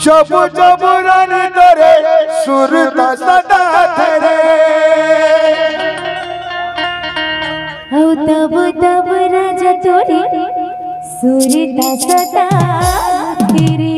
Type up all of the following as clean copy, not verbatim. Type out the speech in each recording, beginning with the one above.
जब जब रानी दरे सुरता सदा तेरे तब तब राजा तोरी सुरता सदा तेरे।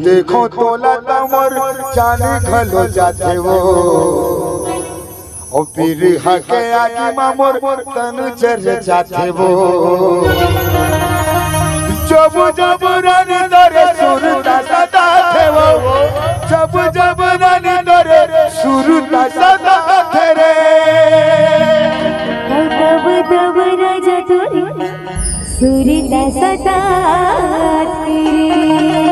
देखो तोला तमर जान खलो जाते वो और फिर हके आगे मामोर तन जर जाते वो जब जब रानी दरे सुरता सदा थे वो जब जब रानी दरे सुरता सदा थे रे तब तब राजा तोरी सुरता सदा तेरे।